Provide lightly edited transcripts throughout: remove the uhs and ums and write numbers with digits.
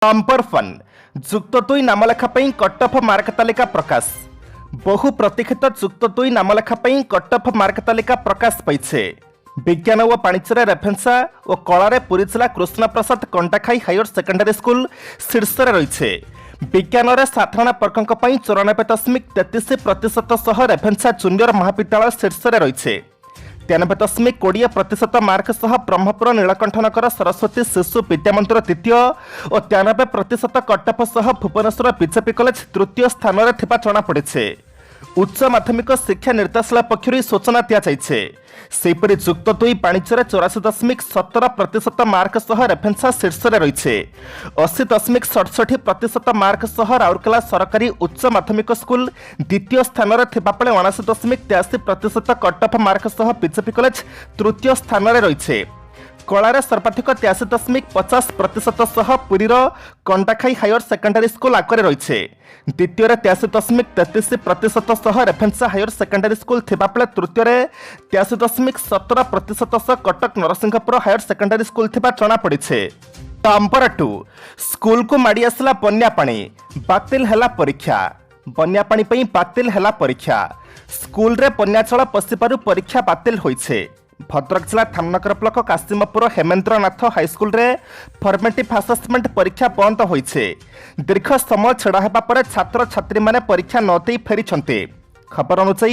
Number 1 जुक्त 2 नामलेखा cut off mark तालिका प्रकाश। बहु प्रतीक्षित जुक्त 2 नामलेखा cut off mark तालिका प्रकाश पाइछे। विज्ञान और वाणिज्य रेफेन्सा और कला पुरी जिला Krishna Prasad कंटाखाई higher secondary school शीर्ष रही। विज्ञान साधारण वर्गों 94.33% सह रेफेन्सा जूनियर महाविद्यालय शीर्ष रही। 93.20% मार्क सह ब्रह्मपुर नीलकंठनगर सरस्वती शिशु विद्यामंदिर द्वितीय और 93% कटअफ सह भुवनेश्वर बीजेपी कॉलेज तृतीय स्थान में जमापड़ी। उच्च माध्यमिक शिक्षा निर्देशालय पक्षर सूचना दिखाई। जुक्त 2 वाणिज्य 84.17% मार्क सह रेफेन्सा शीर्ष रही। 80.67% मार्क सह राउरकेला सरकारी उच्च माध्यमिक स्कूल द्वितीय स्थान में 79.83% कटअफ मार्क सह बीजेपी कॉलेज तृतीय स्थान में रही। कला सर्वाधिक 83.50% सह पुरीर कंटाखाई हायर सेकेंडरी स्कूल आगे रही। द्वितीय 83.33% सह रेफेन्सा हायर सेकेंडरी स्कूल थिबापले तृतीय 83.17% सह Cuttack Narasinghpur higher secondary school थिबा जमापड़ी। नंबर 2 स्कूल को माड़ी आसला बन्या पानी बातिल हैला परीक्षा। बन्या पानी पई बातिल हैला परीक्षा। स्कूल रे बन्याचल पशिपारु परीक्षा बातिल होइछे। भद्रक जिला धामनगर ब्लॉक काशीमपुर हेमेन्द्रनाथ हाईस्कूल रे फॉर्मेटिव असेसमेंट परीक्षा बंद होइछे। दीर्घ समय छड़ा हेबा परे छात्र छात्री माने परीक्षा न देई फेरिछन्ते। खबर अनुसार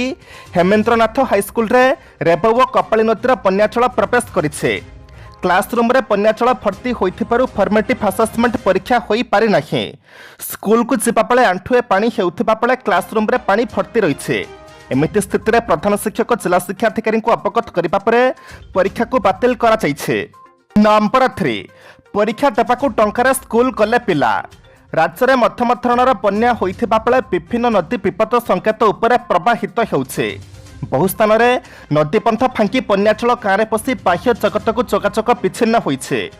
हेमेन्द्रनाथ हाईस्कूल रे रेबो और कपाली नदीर बन्याचल प्रवेश करिछे। क्लासरूम रे बन्याचल भर्ती होइथिबारु फॉर्मेटिव असेसमेंट परीक्षा होई पारि नाही। स्कूल को जिबा बेले आंठुए पानी हेउथिबा बेले क्लासरूम रे पानी भर्ती रहिछे। एमिति स्थिति में प्रधान शिक्षक जिला शिक्षा अधिकारी को अवगत करने पर परीक्षा को बातिल करा जाइछे। नंबर 3 परीक्षा देवाकू टंकार स्कूल गले पिला। राज्य में मध्यम धरणर बन्या होइथिबा बेले विभिन्न नदी विपद संकेत उपरे प्रवाहित हेउछे। बहु स्थान में नदीपंथ फांकी बन्याचल गाँव में पशि बाह्य जगत को जोगाजोग विच्छिन्न होइछे।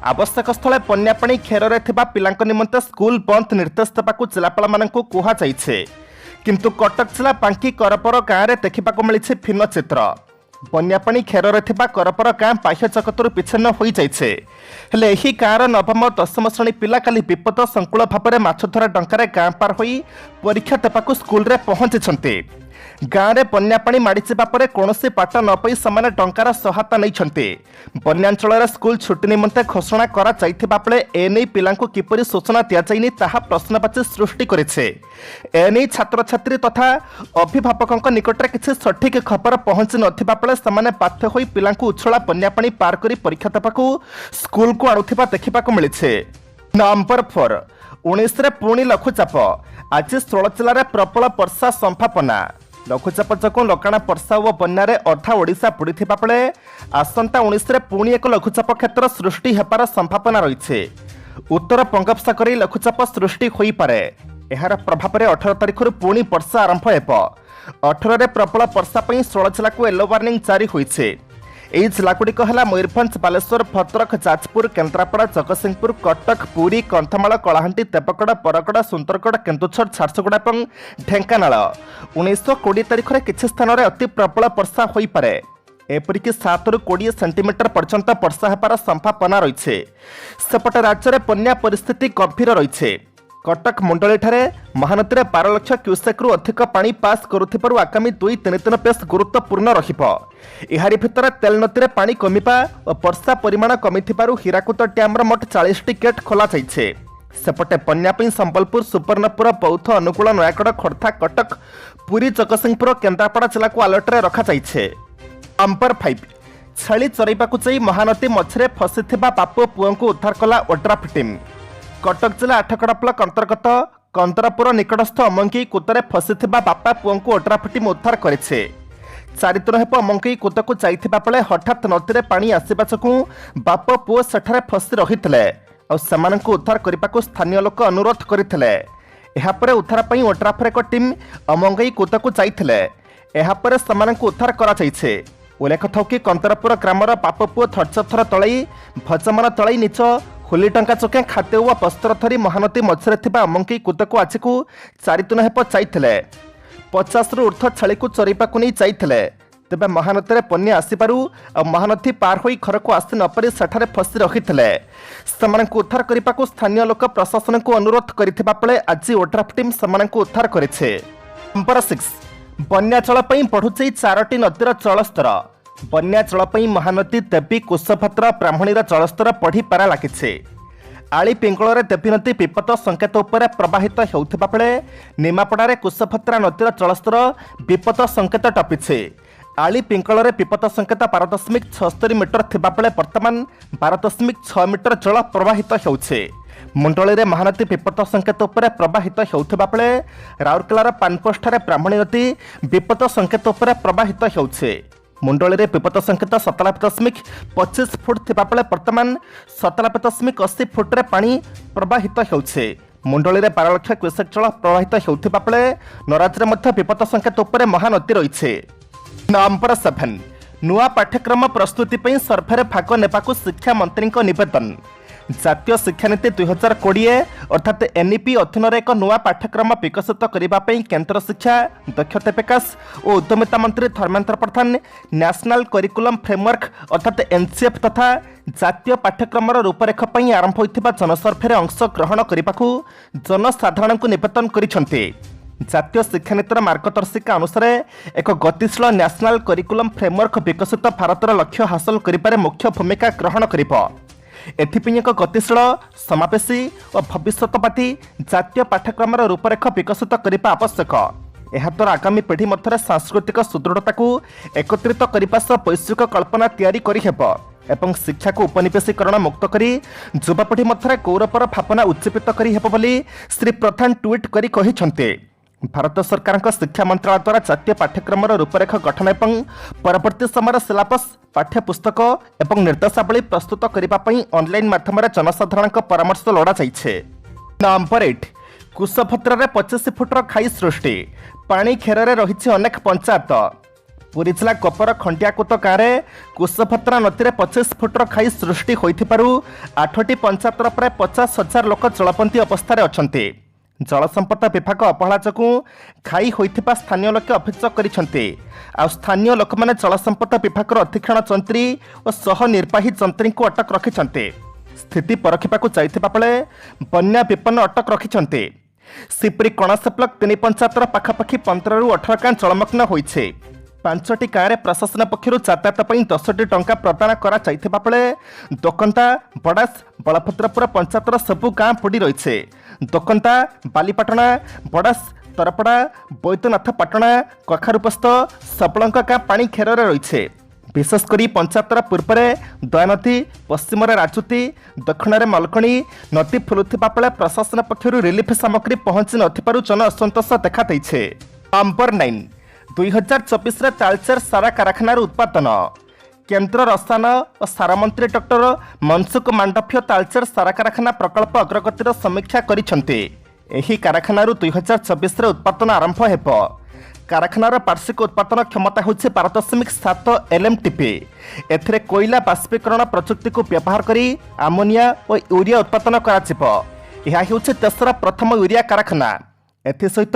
आवश्यक स्थले बन्या पानी घेर थिबा पिलांक निमंते स्कूल बंद निर्देश देवाकू जिलापाल मानकू कुहा जाइछे। किंतु कटक जिला बांकी करपर गाँव में देखा मिली भिन्न चित्र। बन्या पानी घेर थिबा करपर गाँ बाह्य जगत विच्छिन्न हो जाइछे। हेले एही गाँवर नवम दशम श्रेणी पिला काली विपद संकुल भाव में माछधरा डंकारे गाँ पार होई परीक्षा देवाकू स्कूल रे पहुंचीछन्ते। गाँव में बन्या पानी माड़ी जिबा परे कोनोसी बाट न पाई समाने टंकार सहायता नैछन्ते। बन्यांचल स्कूल छुट्टी निमंते घोषणा करा जाइथिबा बेले एनै पिलांकू किपरि सूचना दिया जाइनि ताहा प्रश्नवाची सृष्टि करिछे। एनै छात्र छात्री तथा अभिभावकों निकटरे किछि सठिक खबर पहुंची नथिबा बेले समाने बाध्य होई पिलांकू उछळा बन्या पानी पार करी परीक्षा देबाकू स्कूल को आनुथिबा देखिबाकू मिलिछे। नंबर 4 19 रे पुणी लघुचाप। आज 16 जिले में प्रबल वर्षा संभावना। लघुचाप जो लगाण वर्षा और बन्या अधा ओडिशा बुड़ी बेले आसंता 19 रे पुणी एक लघुचाप क्षेत्र सृष्टि हेबार संभावना रही। उत्तर बंगोपसागर लघुचाप सृष्टि हो पारे। यार प्रभाव में 18 तारिख पुणी वर्षा आरंभ हो। 18 रे प्रबल वर्षा पर 16 जिला को येलो वार्निंग जारी होइछे। एही जिलागुड़िक है मयूरभंज बालेश्वर भद्रक जाजपुर केन्द्रापड़ा जगतसिंहपुर कटक पुरी कंधमाल कलाहांडी देवगड़ बरगड़ सुंदरगढ़ केन्दुझर झारसुगुड़ा और ढेंकानाल 19-20 तारिख में किसी स्थान में अति प्रबल वर्षा हो पारे। एपरिक 7 ରୁ 20 सेंटीमीटर पर्यंत वर्षा होबार संभावना रही। सेपटे राज्य में बन्या परिस्थिति गंभीर रही। कटक मंडली ठारे महानदी में 12 लाख क्यूसेक अधिक पानी पास करुथिबारु आगामी 2-3 दिन बेस गुरुत्वपूर्ण रहिबो। एहारी भितर तेल नदी में पानी कमिबा और वर्षा परिमाण कमिथिबारु हीराकुद डैम मोट 40टी गेट खोला जाइछे। सेपटे बन्या पई संबलपुर सुवर्णपुर बौद्ध अनुगुल नयागढ़ खोर्धा कटक पुरी जगतसिंहपुर केन्द्रापड़ा जिला को अलर्ट रे रखा जाइछे। नंबर 5 छेली चरैबाकू जाई महानदी मझरे फसिथिबा बाप पुओं को उद्धार कला ओड्राफ टीम। कटक जिला आठगड़ ब्लॉक अंतर्गत कंदरपुर निकटस्थ अमंगी कूदे फसिथिबा बापा पुओं को ओड्राफ टीम उद्धार करिछे। 4 दिन हेब अमंगी कूदक जाइथिबा बेले हठात नदी में पानी आसिबा जोगु बाप पुओ सेठारे फसी रहिथिले और सेमानंकु उद्धार करबाकू स्थानीय लोक अनुरोध करथिले। एहा परे उद्धार पई ओड्राफर एक टीम अमंगी कूदक जाइथिले। एहा परे सेमानंकु उद्धार करा जाइछे। उल्लेख थाउ कि कंदरपुर ग्रामर बाप पुओ थरचथर तळई भजमान तळई निच होली टंका चके खाद्य व वस्त्र धरी महानदी मझे अमंगी कूदक आज को 4 दिन हेब जाइथिले। 50 ରୁ ऊर्ध्व छेली को चरैबाकू नहीं जाइथिले। तेबे महानदी में बन्या आसीपारू और महानदी पार हो घर को आसी नपारी सेठारे फसी रही उद्धार करने को स्थानीय लोक प्रशासन को अनुरोध करथिबा बेले आज ओड्राफ टीम सेमानंकु उद्धार करिछे। नंबर 6 बन्या जल पई बढ़ुछि 4टी नदीर जलस्तर। बन्या जल पई महानदी देवी कुशभद्रा ब्राह्मणीर जलस्तर बढ़ी पारा लागिछे। आली पिंगल देवी नदी विपद संकेत उपर प्रवाहित हेउथिबा बेले निमापड़ारे कुशभद्रा नदीर जलस्तर विपद संकेत टपिछे। आली पिंगल विपद संकेत 12.76 मीटर थिबा बेले वर्तमान 12.6 मीटर जल प्रवाहित हेउछे। मुंडली में महानदी विपद संकेत उपर प्रवाहित हेउथिबा बेले राउरकेलार पानपोस्टारे ब्राह्मणी नदी विपद संकेत उपर प्रवाहित हेउछे। मुंडली में विपद संकेत 97.25 फुट थिबा बेले वर्तमान 97.80 फुट रे पानी प्रवाहित हेउछे। मुंडली में 12 लाख क्यूसेक जल प्रवाहित हेउथिबा बेले नराजरे मध्य विपद संकेत उपर महानदी रहिछे। नंबर 7 नुआ पाठ्यक्रम प्रस्तुति पई सर्भे भाग नेबाकू शिक्षा मंत्री निवेदन। जातीय शिक्षानीति 2020 अर्थात एनईपी अधीन एक नुआ पाठ्यक्रम विकसित करने केन्द्र शिक्षा दक्षता विकास और उद्यमिता मंत्री Dharmendra Pradhan national curriculum framework अर्थात एनसीएफ तथा जातीय पाठ्यक्रम रूपरेख आरंभ होता जनसर्भे अंश ग्रहण करने को जनसाधारण को निवेदन करिसेंति। जातीय शिक्षानीतिर मार्गदर्शिका अनुसार एक गतिशील नेशनल करिकुलम फ्रेमवर्क विकसित भारतर लक्ष्य हासिल करिबारे मुख्य भूमिका ग्रहण करिबो। एथिपई एक गतिशील समावेशी और भविष्यवादी जातीय पाठ्यक्रम रूपरेख विकसित करने आवश्यक। एहाद्वारा आगामी पीढ़ी मध्य सांस्कृतिक सुदृढ़ता को एकत्रित करने सह वैश्विक कल्पना तैयारी करिहेब एवं शिक्षा को उपनिवेशीकरण मुक्त करी युवापीढ़ी मध्य गौरवर भावना उज्जीवित करिहेब बोली श्री प्रधान ट्वीट करी कहिसंते। भारत सरकार शिक्षा मंत्रालय द्वारा जातीय पाठ्यक्रम रूपरेख गठन एवं परवर्ती समय सिलेबस पाठ्यपुस्तक एवं निर्देशावली प्रस्तुत करने ऑनलाइन माध्यम जनसाधारण परामर्श लोड़ा जाइछे। नंबर 8 कुशभद्रा 25 फुटर खाई सृष्टि पानी घेर रही अनेक पंचायत। पुरी जिला गोपर खंडियाकुत गाँव में कुशभद्रा नदी में 25 फुटर खाई सृष्टि होइथिबारु 8टी पंचायतर प्राय 50,000 लोक जलबंदी अवस्था अछंती। जल संपदा विभाग अवहेला जोगु खाई होइथिबा स्थानीय लोक अभियोग करिसेंति। आ स्थानीय लोक माने जल संपदा विभाग अधीक्षण जंत्री और सह निर्वाही जंत्री को अटक रखिसेंति। स्थिति परखिबाकू जाइथिबा बेले बन्या विपन्न अटक रखिसेंति। सिपरी कणास ब्लॉक 3 पंचायतर पाखापाखि 15 ରୁ 18 गाँ जलमग्न होइछे। 5टी गाँव में प्रशासन पक्षर यातायात 10टी टंका प्रदान करा जाइथिबा बेले दोकंता बड़ास बलभद्रपुर पंचायतर सबु गाँ बुड़ी रही। दोकंता बालीपाटना बड़ास तरपड़ा बैद्यनाथ पाटना कखारुपस्थ सबलंका गाँ पानी घेर रही। विशेषकर पंचायतर पूर्व दयानदी पश्चिम राजुती दक्षिण में मलकणी नदी फुलुथिबा बेले प्रशासन पक्षर रिलीफ सामग्री पहुंची नथिबारु जन असंतोष देखा देइछे। नंबर 9 2024 तालचेर सारा कारखानार उत्पादन। केन्द्र रसायन और सार मंत्री डॉक्टर मनसुख मांडव्य तालचेर सारा कारखाना प्रकल्प अग्रगतिर समीक्षा करिसेंति। एही कारखानारू 2024 उत्पादन आरंभ हेब। कारखानार वार्षिक उत्पादन क्षमता होछि 12.7 LMTP। एथिरे कोयला बाष्पीकरण प्रजुक्ति को व्यवहार करी आमोनिया और यूरिया उत्पादन कराजिबो। यह हेउछि देशर प्रथम यूरिया कारखाना। एसहित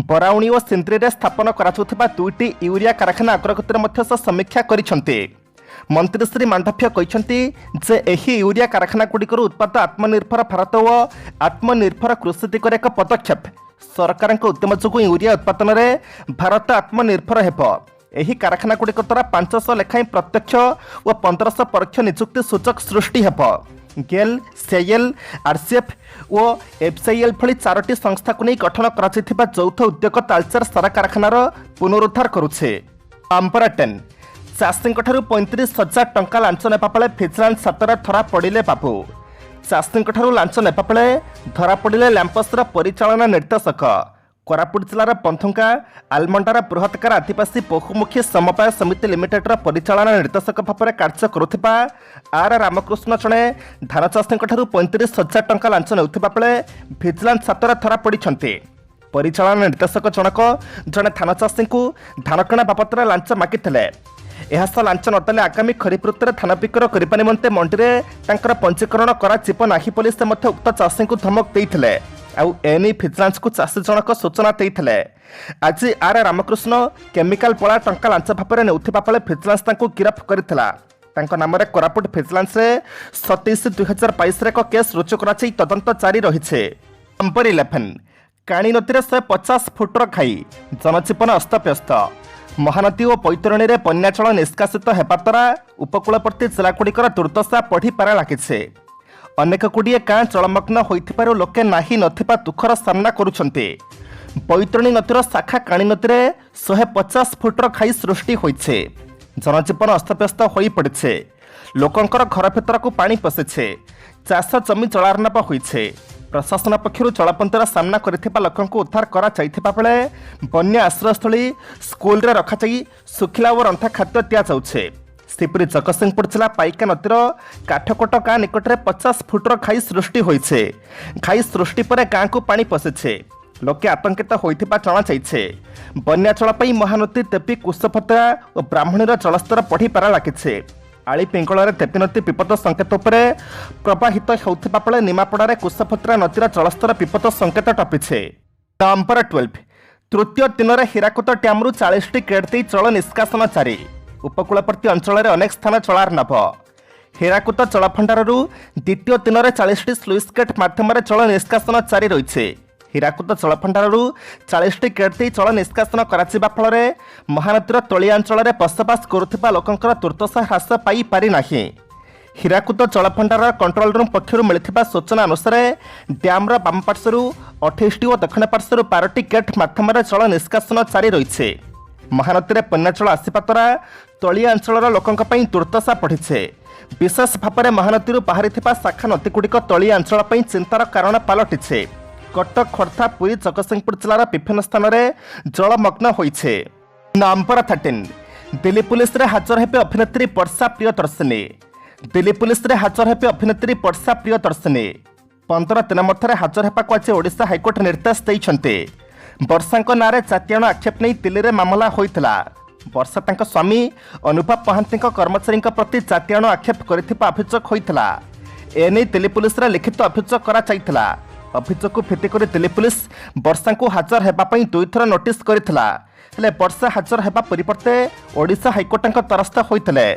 बराउणी और सिंद्री में स्थापन करा 2टी यूरिया कारखाना अग्रगतिर मध्य समीक्षा करिसेंति। मंत्री श्री मांडव्य कहते जे एही यूरिया कारखाना गुड़िकर उत्पाद आत्मनिर्भर भारत और आत्मनिर्भर कृषि दिगरे एक पदक्षेप। सरकार उद्यम जो यूरिया उत्पादन में भारत आत्मनिर्भर हेब। एही कारखाना गुड़िक द्वारा 500 लेखाएं प्रत्यक्ष और 1500 परोक्ष निजुक्ति सूचक सृष्टि हेब। गेल सेएल आरसीएफ और एफसीएल भली 4टी संस्था को नहीं गठन करा यौथ उद्योग तालचेर सारा कारखानार पुनरुद्धार करुछे। नंबर 10 चाषी 35,000 टंका लांच नेबा बेले भिजिलांस हाତରେ धरा पड़िले बाबू। चाषी लांच नेबा बेले धरा पड़िले लैंपसर परिचालना निर्देशक। कोरापुट जिलार बंधुंगा आलमंडार बृहत्कार आदिवासी बहुमुखी समवाय समिति लिमिटेडर परिचालना निर्देशक भाव में कार्य करुथिबा आर रामकृष्ण जड़े धान चाषी 35,000 टंका लांच नेउथिबा बेले भिजिलांस हाତରେ धरा पड़िछंती। परिचालना निर्देशक जनक जड़े धान चाषी को धान किणा बाबद लांच मागिथिले। एहास लांच नदेले आगामी खरीफ ऋतुरे धान बिक्र करने निमंते मंडी में पंजीकरण करा पुलिस उक्त चाषी को धमक देते आनी भिजिलांस को चाषी जनक सूचना देते आज आर रामकृष्ण केमिकाल पड़ा टंका लांच भाव नेउथिबा बेले भिजिलांस गिरफ करथिला। नाम कोरापुट भिजिलांस 27/2022 एक केस रुजु कर तदंत जारी रही। नंबर 11 काणी नदी में 150 फुटर खाई जनजीवन अस्तव्यस्त। महानदी और बैतरणी में बन्याचल निष्कासित होगा द्वारा उपकूलवर्ती जिलागुड़िकर दुर्दशा बढ़िपारे लगी। अनेक गुड़िए गाँ जलमग्न होइथिबारु लोके नाही नथिबा दुखर सामना करुछन्ते। बैतरणी नदीर शाखा काणी नदी में 150 फुटर खाई सृष्टि होइछे। जनजीवन अस्तव्यस्त हो पड़े। लोकंकर घर भीतर को पानी पशिछे। चाष जमी जलार्णव होइछे। प्रशासन पक्षर जलबंधर सामना करथिबा लोकंको उद्धार करा जाइथिबा बेले बन्या आश्रयस्थली स्कूल रे रखा जाई सुखिला और रंथा खाद्य दिया जाउछे। सेपरि जगतसिंहपुर जिला पाइका नदीर काठकोट गाँ निकट में 50 फुटर खाई सृष्टि होइछे। खाई सृष्टि पर गाँ को पानी पशिछे। लोके आतंकित होइथिबा जणा जाइछे। बन्या जल पई महानदी देवी कुशभद्रा और ब्राह्मणीर जलस्तर बढ़िपारे लागिछे। आली पिंगल देवी नदी विपद संकेत उपरे प्रवाहित होउथिबा बेले निमापड़ारे कुशभद्रा नदीर जलस्तर विपद संकेत टपिछे। नंबर 12 तृतीय दिन में हीराकुद डैम्रु 40टी गेट दे जल निष्कासन जारी। उपकूलवर्ती अंचल अनेक स्थान जलार्णव। हीराकुद जलभंडारु द्वितीय दिन में 40टी स्लुइस गेट माध्यम जल निष्कासन जारी रही। हीराकुद जलभंडारु 40टी गेट दे जल निष्कासन करा फल महानदीर तलिया अंचल बसवास करुथिबा लोकंकर दुर्दशा ह्रास पाई पारि नाही। हीराकुद जलभंडार कंट्रोल रूम पक्षर मिलिथिबा सूचना अनुसार डैम्र बाम पार्श्वरू 28टी और दक्षिण पार्श्वरू 12टी गेट माध्यम जल निष्कासन जारी रही। महानदी में बन्याचल आसवा द्वारा तलिया अंचल लोकंक पई दुर्दशा बढ़ी। विशेष भाव में महानदी बाहरी शाखा नदीगुड़िक तलिया अंचल चिंतार कारण पलटिछे। कटक खोर्धा पुरी जगतसिंहपुर जिलार विभिन्न स्थान में जलमग्न होइछे। नंबर 13 दिल्ली पुलिस रे हाजर हेबे अभिनेत्री वर्षा प्रियदर्शिनी। दिल्ली पुलिस रे हाजर हेबे अभिनेत्री वर्षा प्रियदर्शिनी 15 दिन मध्य हाजर हेबाक आज ओडिशा हाइकोर्ट निर्देश देइछन्ते। वर्षांक नारे जातीयण आक्षेप नहीं दिल्ली में मामला होइतला। वर्षा तांका स्वामी अनुभव महांती कर्मचारी प्रति जातीयण आक्षेप करिथिबा अभियोग होइतला। एने दिल्ली पुलिस रे लिखित अभियोग करा जाइतला। अभियोग को भित्ति कर दिल्ली पुलिस वर्षा को हाजर होगापी 2 थर नोटिस करथिला। हेले वर्षा हाजर होगा परिवर्ते ओडिशा हाइकोर्ट द्वारस्थ होते।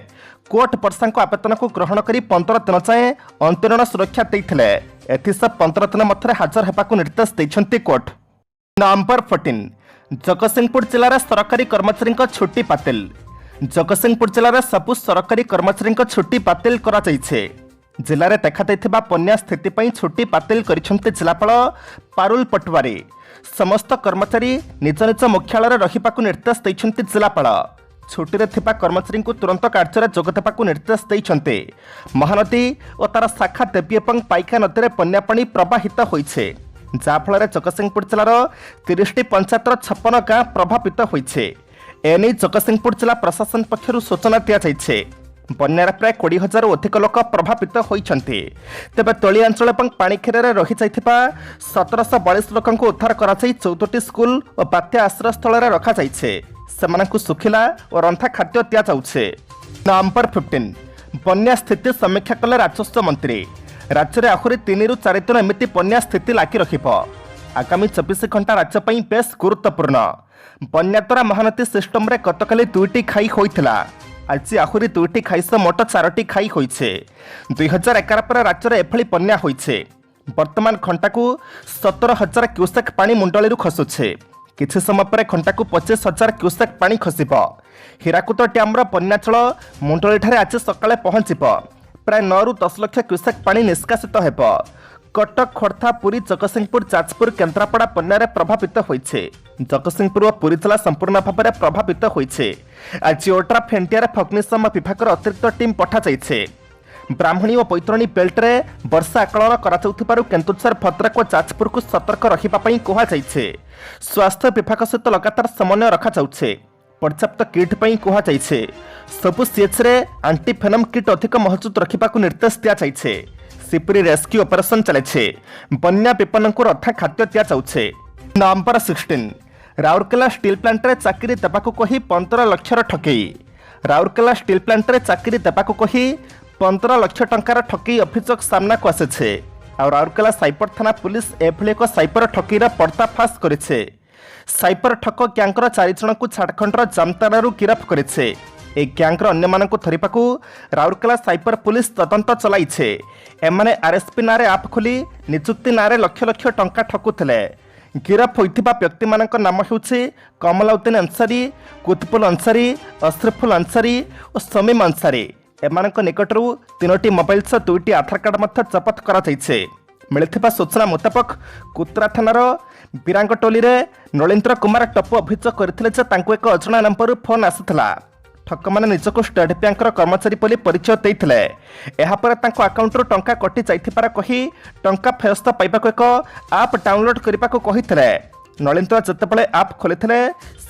कोर्ट वर्षा आवेदन को ग्रहण कर 15 दिन जाए अंतरीण सुरक्षा देते। एथिस 15 दिन मध्य हाजर होगा निर्देश देते कोर्ट। नंबर 14 जगतसिंहपुर जिलार सरकारी कर्मचारी छुट्टी बातिल। जगतसिंहपुर जिलार सबु सरकारी कर्मचारी छुट्टी बातिल करा जाइछे। जिले में देखा बन्या स्थिति छुट्टी बातिल करिसेंते जिलापाल पारुल पटवारी। समस्त कर्मचारी निज निज मुख्यालय रहिबाकु निर्देश देइछन्ते जिलापाल। छुट्टी रे थिबा कर्मचारी को तुरंत कार्य जोगदेवाकु निर्देश देइछन्ते। महानदी और तार शाखा देवी और पाइका नदी में बन्या पानी प्रवाहित होइछे। जाफल जगतसिंहपुर जिलार 30टी पंचायतर 56 गाँ प्रभावित होइछे। एने जगतसिंहपुर जिला प्रशासन पक्षर सूचना दिया जाइछे। बन्यार प्राय 20,000 अधिक लोक प्रभावित होइछन्ते। तेबे तलिया अंचल और पाणीखेरे रही जाइथिबा 1742 लोक उद्धार करा 14टी स्कूल और बात्या आश्रय स्थल रखा जाइछे। सेमानकु सुखिला और रंथा खाद्य दिया जाउछे। नंबर 15 बन्या स्थिति समीक्षा कले राजस्व मंत्री। राज्य में आहुरी 3 ରୁ 4 दिन एमती बन्या स्थिति लागी रखिबो। आगामी 24 घंटा राज्य पई बेस गुरुत्वपूर्ण। बन्या द्वारा महानदी सिस्टम रे गतकाली 2टी खाई होइथिला। आज आहुरी 2टी खाई सह मोट 4टी खाई होइछे। 2011 पर राज्य में एभली बन्या होइछे। वर्तमान घंटा को 17,000 क्यूसेक पानी मुंडली खसुछे। किछि समय पर घंटा को 25,000 क्यूसेक पानी खसिबो। हीराकुद डैम्र बन्याचल मुंडली ठारे आज सकाळे पहुंचिबो। प्राय 9 ରୁ 10 लाख क्यूसेक पानी निष्कासित हेबो। कटक खोर्धा पुरी जगतसिंहपुर जाजपुर केन्द्रापड़ा बन्या प्रभावित होइछे। जगतसिंहपुर और पुरी जिला संपूर्ण भाव में प्रभावित होइछे। आज ओड्रा फेंटिया अग्निशम विभाग अतिरिक्त टीम पठा जाइछे। ब्राह्मणी और बैतरणी बेल्ट रे वर्षा आकलन करा केन्दुझर भद्रक और जाजपुर को सतर्क रहिबा पई कहा जाइछे। स्वास्थ्य विभाग सहित लगातार समन्वय रखा जाउछे। पर्याप्त किट पई कहा जाइछे। सबु सीएच रे एंटीफेनम किट अधिक महजूद रखिबाकु निर्देश दिया जाइछे। सिपरी रेस्क्यू ऑपरेशन चले। बन्या विपन्न को रथा खाद्य दिया जाउछे। नंबर 16 राउरकेला स्टील प्लांट रे चाकरी देबाकु कही 15 लाख ठकेई। ରାଉରକେଲା ଷ୍ଟିଲ୍ ପ୍ଲାଣ୍ଟରେ ଚାକିରି ଦେବାକୁ କହି 15 ଲକ୍ଷ ଟଙ୍କାର ଠକେଇ ଅଭିଯୋଗ ସାମ୍ନାକୁ ଆସିଛି। ଆଉ ରାଉରକେଲା ସାଇପର ଥାନା ପୁଲିସ ଏଭଳି ଏକ ସାଇପର ଠକେଇର ପର୍ଦ୍ଦାଫାଶ କରିছে। ସାଇପର ଠକ ଗ୍ୟାଙ୍ଗର 4 ଜଣଙ୍କୁ ଝାଡ଼ଖଣ୍ଡର ଜାମତାରାରୁ ଗିରଫ କରିছে। এই ଗ୍ୟାଙ୍ଗର ଅନ୍ୟମାନଙ୍କୁ ଧରିବାକୁ ରାଉରକେଲା ସାଇପର ପୁଲିସ ତଦନ୍ତ ଚଲାଇছে। ଏମାନେ ଆରଏସପି ନାଁରେ ଆପ୍ ଖୋଲି ନିଯୁକ୍ତି ନାଁରେ ଲକ୍ଷ ଲକ୍ଷ ଟଙ୍କା ଠକୁଥିଲେ। ଗିରଫ ହୋଇଥିବା ବ୍ୟକ୍ତିମାନଙ୍କ ନାମ ହେଉଛି କମଲାଉଦ୍ଦିନ ଅନସାରୀ, କୁତବୁଲ ଅନସାରୀ, ଅସରଫୁଲ ଅନସାରୀ ଓ ସମୀମ ଅନସାରୀ। ଏମାନଙ୍କ ନିକଟରୁ 3ଟି ମୋବାଇଲ ସହ 2ଟି ଆଧାର କାର୍ଡ ମଧ୍ୟ ଜବତ କରାଯାଇଛି। ମିଳିଥିବା ସୂଚନା ମୁତାବକ କୁତ୍ରା ଥାନାର ବିରାଙ୍ଗଟୋଲିରେ ନଳେନ୍ଦ୍ର କୁମାର ଟପୁ ଅଭିଯୋଗ କରିଥିଲେ ଯେ ତାଙ୍କୁ ଏକ ଅଜଣା ନମ୍ବରରୁ ଫୋନ୍ ଆସିଥିଲା। ଠକମାନେ ନିଜକୁ ଷ୍ଟେଟ୍ ବ୍ୟାଙ୍କର କର୍ମଚାରୀ ବୋଲି ପରିଚୟ ଦେଇଥିଲେ। ଏହାପରେ ତାଙ୍କ ଆକାଉଣ୍ଟରୁ ଟଙ୍କା କଟି ଯାଇଥିବାର କହି ଟଙ୍କା ଫେରସ୍ତ ପାଇବାକୁ ଏକ ଆପ୍ ଡାଉନଲୋଡ୍ କରିବାକୁ କହିଥିଲେ। ନଳେନ୍ଦ୍ର ଯେତେବେଳେ ଆପ୍ ଖୋଲିଥିଲେ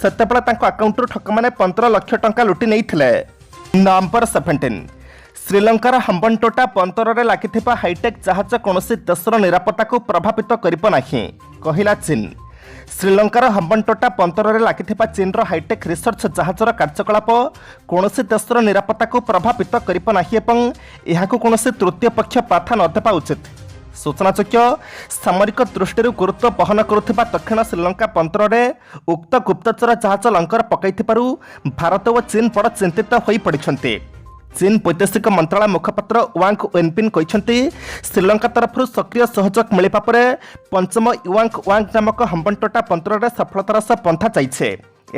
ସେତେବେଳେ ତାଙ୍କ ଆକାଉଣ୍ଟରୁ ଠକମାନେ 15 ଲକ୍ଷ ଟଙ୍କା ଲୁଟି ନେଇଥିଲେ। ନମ୍ବର 17 ଶ୍ରୀଲଙ୍କାର ହମ୍ବନଟୋଟା ବନ୍ଦରରେ ଲାଗିଥିବା ହାଇଟେକ୍ ଜାହାଜ କୌଣସି ଦେଶର ନିରାପତ୍ତାକୁ ପ୍ରଭାବିତ କରିବ ନାହିଁ, କହିଲା ଚୀନ। ଶ୍ରୀଲଙ୍କାର ହମ୍ବନଟୋଟା ବନ୍ଦରରେ ଲାଗିଥିବା ଚୀନର ହାଇଟେକ୍ ରିସର୍ଚ୍ଚ ଜାହାଜର କାର୍ଯ୍ୟକଳାପ କୌଣସି ଦେଶର ନିରାପତ୍ତାକୁ ପ୍ରଭାବିତ କରିବ ନାହିଁ ଏବଂ ଏହାକୁ କୌଣସି ତୃତୀୟ ପକ୍ଷ ବାଧା ନ ଦେବା ଉଚିତ। ସୂଚନାଯୋଗ୍ୟ, ସାମରିକ ଦୃଷ୍ଟିରୁ ଗୁରୁତ୍ୱ ବହନ କରୁଥିବା ଦକ୍ଷିଣ ଶ୍ରୀଲଙ୍କା ବନ୍ଦରରେ ଉକ୍ତ ଗୁପ୍ତଚର ଜାହାଜ ଲଙ୍ଗର ପକାଇଥିବାରୁ ଭାରତ ଓ ଚୀନ ବଡ଼ ଚିନ୍ତିତ ହୋଇପଡ଼ିଛନ୍ତି। ଚୀନ ବୈଦେଶିକ ମନ୍ତ୍ରଣାଳୟ ମୁଖପାତ୍ର ୱାଙ୍ଗ ୱେନବିନ୍ କହିଛନ୍ତି, ଶ୍ରୀଲଙ୍କା ତରଫରୁ ସକ୍ରିୟ ସହଯୋଗ ମିଳିବା ପରେ ପଞ୍ଚମ ୟୁଆଙ୍ଗ ୱାଙ୍ଗ ନାମକ ହମ୍ବନଟୋଟା ବନ୍ଦରରେ ସଫଳତାର ସହ ବନ୍ଧା ଯାଇଛି।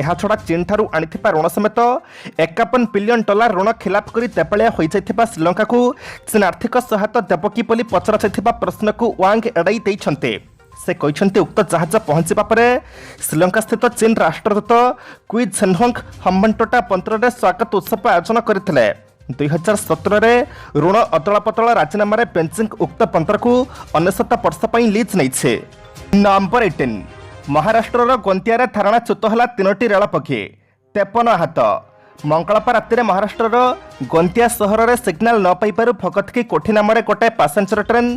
ଏହାଛଡ଼ା ଚୀନଠାରୁ ଆଣିଥିବା ଋଣ ସମେତ $51 ବିଲିୟନ ଋଣ ଖିଲାପ କରି ଦେବାଳିଆ ହୋଇଯାଇଥିବା ଶ୍ରୀଲଙ୍କାକୁ ଚୀନ ଆର୍ଥିକ ସହାୟତା ଦେବ କି ବୋଲି ପଚରାଯାଇଥିବା ପ୍ରଶ୍ନକୁ ୱାଙ୍ଗ ଏଡ଼ାଇ ଦେଇଛନ୍ତି। ସେ କହିଛନ୍ତି, ଉକ୍ତ ଜାହାଜ ପହଞ୍ଚିବା ପରେ ଶ୍ରୀଲଙ୍କାସ୍ଥିତ ଚୀନ ରାଷ୍ଟ୍ରଦୂତ କ୍ୱି ଝେନହୋଙ୍ଗ ହମ୍ବନଟୋଟା ବନ୍ଦରରେ ସ୍ୱାଗତ ଉତ୍ସବ ଆୟୋଜନ କରିଥିଲେ। 2017ରେ ଋଣ ଅଦଳବଦଳ ରାଜିନାମାରେ ବେଜିଂ ଉକ୍ତ ବନ୍ଦରକୁ 99 ବର୍ଷ ପାଇଁ ଲିଜ୍ ନେଇଛି। ନମ୍ବର 18 ମହାରାଷ୍ଟ୍ରର ଗୋନ୍ଦିଆରେ ଧାରଣାଚ୍ୟୁତ ହେଲା 3ଟି ରେଳ ପକ୍ଷୀ, 53 ଆହତ। ମଙ୍ଗଳବାର ରାତିରେ ମହାରାଷ୍ଟ୍ରର ଗୋନ୍ଦିଆ ସହରରେ ସିଗ୍ନାଲ ନ ପାଇବାରୁ ଭଗତ କି କୋଠି ନାମରେ ଗୋଟାଏ ପାସେଞ୍ଜର ଟ୍ରେନ୍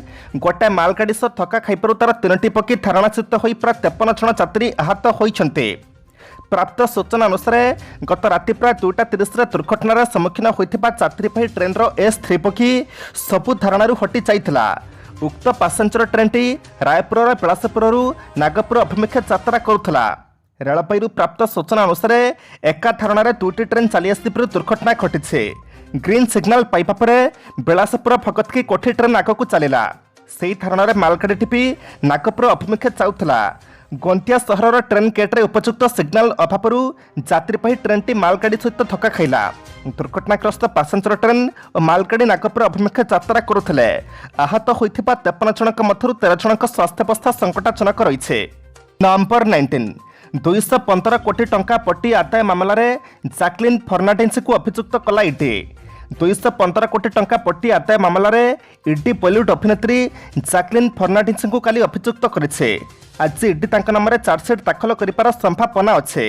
ଗୋଟାଏ ମାଲଗାଡ଼ି ସହ ଧକ୍କା ଖାଇବାରୁ ତା'ର 3ଟି ପକ୍ଷୀ ଧାରଣାଚ୍ୟୁତ ହୋଇ ପ୍ରାୟ 53 ଜଣ ଯାତ୍ରୀ ଆହତ ହୋଇଛନ୍ତି। ପ୍ରାପ୍ତ ସୂଚନା ଅନୁସାରେ ଗତ ରାତି ପ୍ରାୟ 2:30ରେ ଦୁର୍ଘଟଣାର ସମ୍ମୁଖୀନ ହୋଇଥିବା ଯାତ୍ରୀବାହୀ ଟ୍ରେନ୍ର S3 ପକ୍ଷୀ ସବୁ ଧାରଣାରୁ ହଟି ଯାଇଥିଲା। ଉକ୍ତ ପାସେଞ୍ଜର ଟ୍ରେନ୍ଟି ରାୟପୁରର ବିଳାସପୁରରୁ ନାଗପୁର ଅଭିମୁଖେ ଯାତ୍ରା କରୁଥିଲା। ରେଳବାଇରୁ ପ୍ରାପ୍ତ ସୂଚନା ଅନୁସାରେ ଏକା ଧାରଣାରେ 2ଟି ଟ୍ରେନ୍ ଚାଲି ଆସିଥିବାରୁ ଦୁର୍ଘଟଣା ଘଟିଛି। ଗ୍ରୀନ୍ ସିଗ୍ନାଲ ପାଇବା ପରେ ବିଳାସପୁର ଭଗତ କି କୋଠି ଟ୍ରେନ୍ ଆଗକୁ ଚାଲିଲା। ସେହି ଧାରଣାରେ ମାଲଗାଡ଼ିଟି ବି ନାଗପୁର ଅଭିମୁଖେ ଯାଉଥିଲା। ଗୋନ୍ଦିଆ ସହରର ଟ୍ରେନ୍ ଗେଟ୍ରେ ଉପଯୁକ୍ତ ସିଗ୍ନାଲ ଅଭାବରୁ ଯାତ୍ରୀବାହୀ ଟ୍ରେନ୍ଟି ମାଲଗାଡ଼ି ସହିତ ଧକ୍କା ଖାଇଲା। ଦୁର୍ଘଟଣାଗ୍ରସ୍ତ ପାସେଞ୍ଜର ଟ୍ରେନ୍ ଓ ମାଲଗାଡ଼ି ନାଗପୁର ଅଭିମୁଖେ ଯାତ୍ରା କରୁଥିଲେ। ଆହତ ହୋଇଥିବା 53 ଜଣଙ୍କ ମଧ୍ୟରୁ 13 ଜଣଙ୍କ ସ୍ୱାସ୍ଥ୍ୟାବସ୍ଥା ସଙ୍କଟାଜନକ ରହିଛି। ନମ୍ବର 19 215 କୋଟି ଟଙ୍କା ବଟି ଆଦାୟ ମାମଲାରେ ଜାକ୍ଲିନ୍ ଫର୍ଣ୍ଣାଣ୍ଡିଜ୍ଙ୍କୁ ଅଭିଯୁକ୍ତ କଲା ଇଡି। 215 କୋଟି ଟଙ୍କା ବଟି ଆଦାୟ ମାମଲାରେ ଇଡି ବଲିଉଡ୍ ଅଭିନେତ୍ରୀ ଜାକ୍ଲିନ୍ ଫର୍ଣ୍ଣାଣ୍ଡିଜ୍ଙ୍କୁ କାଲି ଅଭିଯୁକ୍ତ କରିছে। ଆଜି ଇଡି ତାଙ୍କ ନାମରେ ଚାର୍ଜସିଟ୍ ଦାଖଲ କରିବାର ସମ୍ଭାବନା ଅଛି।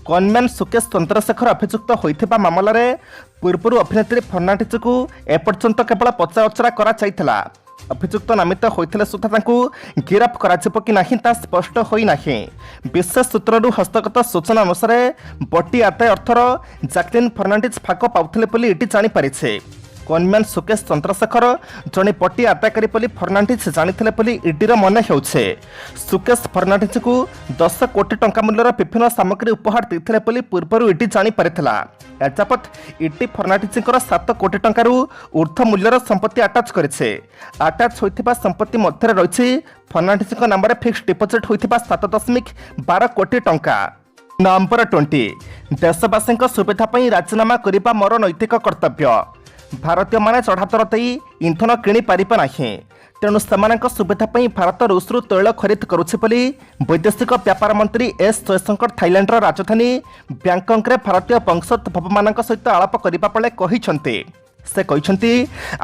କନ୍ମ୍ୟାନ୍ ସୁକେଶ ଚନ୍ଦ୍ରଶେଖର ଅଭିଯୁକ୍ତ ହୋଇଥିବା ମାମଲାରେ ପୂର୍ବରୁ ଅଭିନେତ୍ରୀ ଫର୍ଣ୍ଣାଣ୍ଡିଜ୍ଙ୍କୁ ଏପର୍ଯ୍ୟନ୍ତ କେବଳ ପଚରାଉଚରା କରାଯାଇଥିଲା। ଅଭିଯୁକ୍ତ ନାମିତ ହୋଇଥିଲେ ସୁଦ୍ଧା ତାଙ୍କୁ ଗିରଫ କରାଯିବ କି ନାହିଁ ତାହା ସ୍ପଷ୍ଟ ହୋଇନାହିଁ। ବିଶେଷ ସୂତ୍ରରୁ ହସ୍ତଗତ ସୂଚନା ଅନୁସାରେ ବଟି ଆଦାୟ ଅର୍ଥର ଜାକ୍ଲିନ୍ ଫର୍ଣ୍ଣାଣ୍ଡିଜ୍ ଭାଗ ପାଉଥିଲେ ବୋଲି ଇଡି ଜାଣିପାରିছে। କନ୍ମ୍ୟାନ୍ ସୁକେଶ ଚନ୍ଦ୍ରଶେଖର ଜଣେ ବଟି ଆଦାୟକାରୀ ବୋଲି ଫର୍ଣ୍ଣାଣ୍ଡିଜ୍ ଜାଣିଥିଲେ ବୋଲି ଇଡିର ମନେ ହେଉଛି। ସୁକେଶ ଫର୍ଣ୍ଣାଣ୍ଡିଜ୍ଙ୍କୁ 10 କୋଟି ଟଙ୍କା ମୂଲ୍ୟର ବିଭିନ୍ନ ସାମଗ୍ରୀ ଉପହାର ଦେଇଥିଲେ ବୋଲି ପୂର୍ବରୁ ଇଡି ଜାଣିପାରିଥିଲା। ଏଯାବତ୍ ଇଡି ଫର୍ଣ୍ଣାଣ୍ଡିଜ୍ଙ୍କର 7 କୋଟି ଟଙ୍କାରୁ ଉର୍ଦ୍ଧ୍ୱ ମୂଲ୍ୟର ସମ୍ପତ୍ତି ଆଟାଚ୍ କରିছে। ଆଟାଚ୍ ହୋଇଥିବା ସମ୍ପତ୍ତି ମଧ୍ୟରେ ରହିଛି ଫର୍ଣ୍ଣାଣ୍ଡିଜ୍ଙ୍କ ନାମରେ ଫିକ୍ସଡ୍ ଡିପୋଜିଟ୍ ହୋଇଥିବା 7.12 କୋଟି ଟଙ୍କା। ନମ୍ବର 20 ଦେଶବାସୀଙ୍କ ସୁବିଧା ପାଇଁ ରାଜିନାମା କରିବା ମୋର ନୈତିକ କର୍ତ୍ତବ୍ୟ। ଭାରତୀୟମାନେ ଚଢ଼ାଦର ଦେଇ ଇନ୍ଧନ କିଣିପାରିବେ ନାହିଁ, ତେଣୁ ସେମାନଙ୍କ ସୁବିଧା ପାଇଁ ଭାରତ ରୁଷରୁ ତୈଳ ଖରିଦ କରୁଛି ବୋଲି ବୈଦେଶିକ ବ୍ୟାପାର ମନ୍ତ୍ରୀ ଏସ୍ ଜୟଶଙ୍କର ଥାଇଲାଣ୍ଡର ରାଜଧାନୀ ବ୍ୟାଙ୍କକ୍ରେ ଭାରତୀୟ ବଂଶୋଦ୍ଭବମାନଙ୍କ ସହିତ ଆଳାପ କରିବା ବେଳେ କହିଛନ୍ତି। ସେ କହିଛନ୍ତି,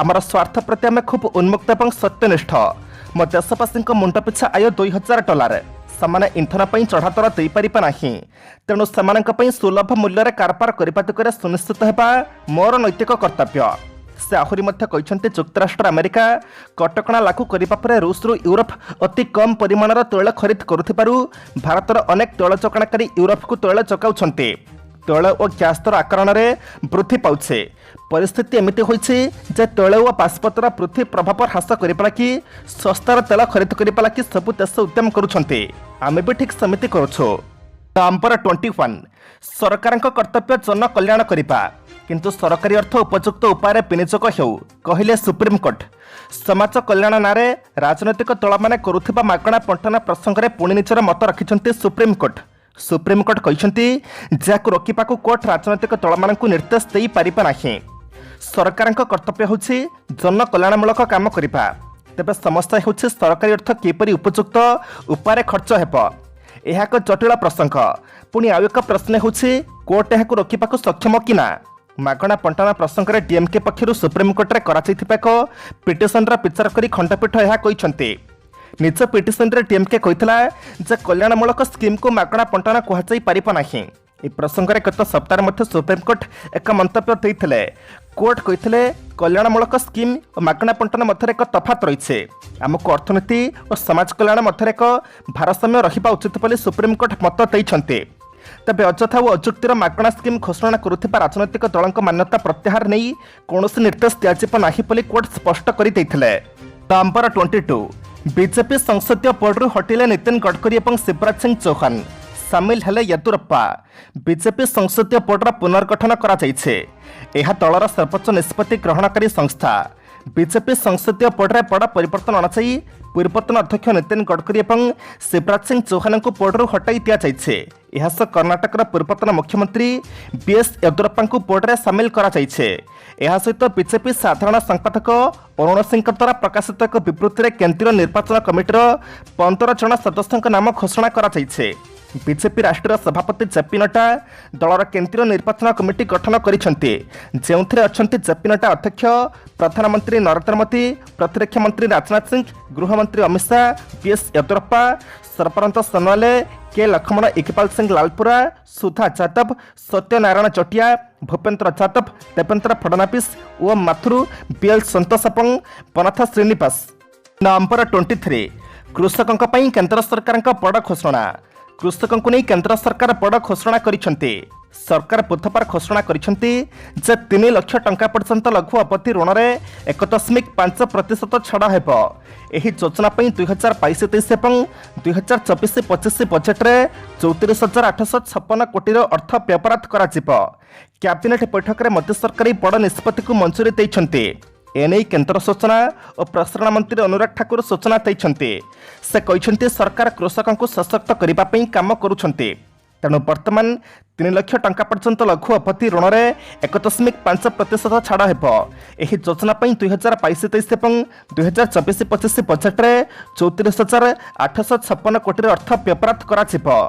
ଆମର ସ୍ୱାର୍ଥ ପ୍ରତି ଆମେ ଖୁବ୍ ଉନ୍ମୁକ୍ତ ଏବଂ ସତ୍ୟନିଷ୍ଠ। ମୋ ଦେଶବାସୀଙ୍କ ମୁଣ୍ଡ ପିଛା ଆୟ $2,000। ସେମାନେ ଇନ୍ଧନ ପାଇଁ ଚଢ଼ାଦର ଦେଇପାରିବେ ନାହିଁ, ତେଣୁ ସେମାନଙ୍କ ପାଇଁ ସୁଲଭ ମୂଲ୍ୟରେ କାରବାର କରିବା ଦିଗରେ ସୁନିଶ୍ଚିତ ହେବା ମୋର ନୈତିକ କର୍ତ୍ତବ୍ୟ। ସେ ଆହୁରି ମଧ୍ୟ କହିଛନ୍ତି, ଯୁକ୍ତରାଷ୍ଟ୍ର ଆମେରିକା କଟକଣା ଲାଗୁ କରିବା ପରେ ରୁଷରୁ ୟୁରୋପ ଅତି କମ୍ ପରିମାଣର ତୈଳ ଖରିଦ କରୁଥିବାରୁ ଭାରତର ଅନେକ ତୈଳ ଯୋଗାଣକାରୀ ୟୁରୋପକୁ ତୈଳ ଯୋଗାଉଛନ୍ତି। तैल और ग्यास दर आकरण में वृद्धि पाउछे। परिस्थिति एमती होइछे जे तैल और पासपोर्टर पृथ्वी प्रभाव ह्रास करने कि सस्तार तेल खरीद करने कि सबु देश उद्यम करुछन्ते। आमे भी ठीक समिति करुछो। नंबर 21 सरकार कर्तव्य जन कल्याण करने किंतु सरकारी अर्थ उपयुक्त उपाय विनियोग हेउ कहले सुप्रीम कोर्ट। समाज कल्याण नारे राजनैतिक दल माने करुथिबा मागणा बंटन प्रसंग में पुणी निजर मत रखिछन्ते सुप्रीम कोर्ट। सुप्रीम कोर्ट कहते जहां रोकवा कोर्ट राजनैतिक दल मान निर्देश दे पारिबा नाही। सरकार कर्तव्य होछि जन कल्याणमूलक काम करबा। तेबे समस्या होछि सरकारी अर्थ किपरि उपयुक्त उपाय खर्च हेबो। यह एक जटिल प्रसंग। पुणी आउ एक प्रश्न होछि कोर्ट यह रोकवा सक्षम कि ना। मागणा बंटन प्रसंग में डीएमके पक्षर सुप्रीम कोर्ट में कराइथिबा एक पिटिशन विचार कर खंडपीठ यह कहते। निज पिटिशन रे डीएमके कहथिला जे कल्याणमूलक स्कीम को मागणा बंटन कहुई पारिबा नाही। ए प्रसंग में गत सप्ताह मध्य सुप्रीम कोर्ट एक मंतव्य देइथिले। कोर्ट कहथिले कल्याणमूलक स्कीम और मागणा बंटन मध्य एक तफात रही। आमको अर्थनीति और समाज कल्याण मध्य एक भारसाम्य रहिबा उचित बोली सुप्रीम कोर्ट मत देइछन्ते। तबे अଯଥା और अजुक्तिर मागणा स्कीम घोषणा करुथिबा राजनैतिक दलक मान्यता प्रत्याहार नहीं कौनसी निर्देश दियाजिब नाही बोली कोर्ट स्पष्ट कर देइथिले। नंबर 22 बीजेपी संसदीय बोर्ड हटिले नितिन गडकरी और शिवराज सिंह चौहान सामिल हेले येदुरप्पा। बीजेपी संसदीय बोर्ड पुनर्गठन करा जाइछे। यह दलर सर्वोच्च निष्पत्ति ग्रहणकारी संस्था। बीजेपी संसदीय बोर्ड में बड़ परिवर्तन अणाई पूर्वतन अध्यक्ष नितिन गडकरी और शिवराज सिंह चौहान को बोर्ड हटाई दि जाइछे। यह कर्नाटक पूर्वतन मुख्यमंत्री बीएस येदुरप्पा को बोर्ड में सामिल करा जाइछे। यह सहित बीजेपी साधारण संपादक अरुण सिंह द्वारा प्रकाशित एक विवृत्ति में केंद्रीय निर्वाचन कमिटर 15 जन सदस्यों नाम घोषणा करा जाइछे। बीजेपी राष्ट्रीय सभापति जेपी नड्डा दलर केंद्रीय निर्वाचन कमिटी गठन करिसेंते, जेउथिरे अछंती जेपी नड्डा अध्यक्ष, प्रधानमंत्री नरेंद्र मोदी, प्रतिरक्षा मंत्री राजनाथ सिंह, गृहमंत्री अमित शाह, बीएस येदुरप्पा, सरपंच सोनवाले, के लक्ष्मण इकबाल सिंह लालपुरा, सुधा यादव, सत्यनारायण चटिया, भूपेन्द्र यादव, देवेंद्र फडणवीस और माथुरु बीएल संतोषपंग, पनाथ श्रीनिवास। नंबर 23 कृषकों पर केंद्र सरकार बड़ घोषणा। कृषकों को नहीं केंद्र सरकार बड़ घोषणा करिसेंते। सरकार बुधवार घोषणा करिसेंते जे 3 लाख टंका पर्यंत लघु अवधि ऋण में 1.5% छड़ हेबो। एही योजना 2022-23 और 2024-25 बजेट रे 34,856 कोटी अर्थ व्यवहार करा जिवो। कैबिनेट बैठक में मध्य सरकारी बड़ निष्पत्ति को मंजूरी देइछन्ते। एने केंद्र सूचना और प्रसारण मंत्री अनुराग ठाकुर सूचना देइछन्ते। से कहते सरकार कृषकों को सशक्त करने काम करुछन्ते। तेणु वर्तमान 3 लाख टंका पर्यंत लघु अवधि ऋण में 1.5% छाड़ हेबो। एही योजना 2022-23 और 2024-25 बजेट रे 34,856 कोटी अर्थ व्यवहार करा जिवो।